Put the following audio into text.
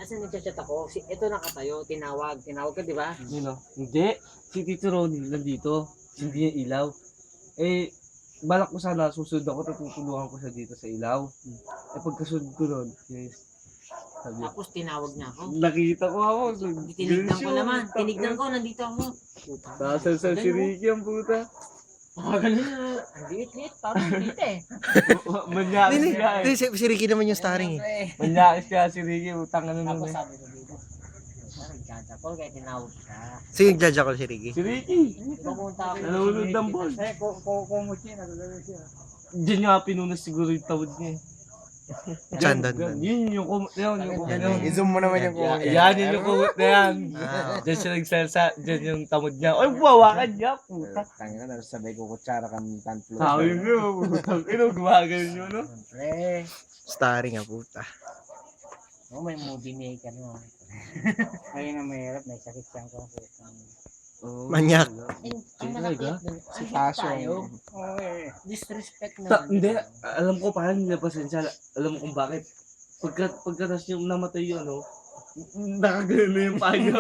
Kasi nagchat ako, ito nakatayo, tinawag ka, di ba? Yun o. Hindi. Si Tito Ronnie nandito. Hindi niya ilaw. Eh, balak ko sana, susunod ako, tutulungan ko siya dito sa ilaw. Eh, pagkasunod ko nun, yes, sabi niya, Tapos tinawag niya ako. nakita ko ako. Tinignan ko naman, tinignan ko, nandito ako. Nasaan sa si Ricky ang puta. Ganun na, ang liit-liit, parang liit eh. Manyakis ka eh. Si Ricky naman yung starring eh. Manyakis ka si Ricky, utang ano nun Tapos eh. sabi ko dito, nagkakapol kaya tinawag ka. Sino yung judge ako si Ricky? Si Ricky, Pumunta ako. nalulod ng ball. Kumuchi, nagagawin siya. Diyan nga pinunas siguro yung tawad niya eh. Diyan, Gan- Yun yung kumot na yun, yung kumot na yun. I-zoom mo naman yung kumot. Yan, yun yung kumot na yan. Ah. Diyan siya nagsalsa, diyan yung tamod niya. Ay, buwawakan niya, puta. Tangina na, sabay ko kutsara kami tanplo. Sabi mo, putang ino, gumagano nyo, no? Siyempre, Starring nga puta. may movie maker no. Kaya na mahirap, may sakit siyang ko. Oh, Manyak. Ang talaga? malaki, Si Tasyo. tayo. Disrespect na. Hindi, alam ko paano nila pasensya. Alam mo kung bakit. Pagkatas yung namatay yun, ano, nakagano yung payo,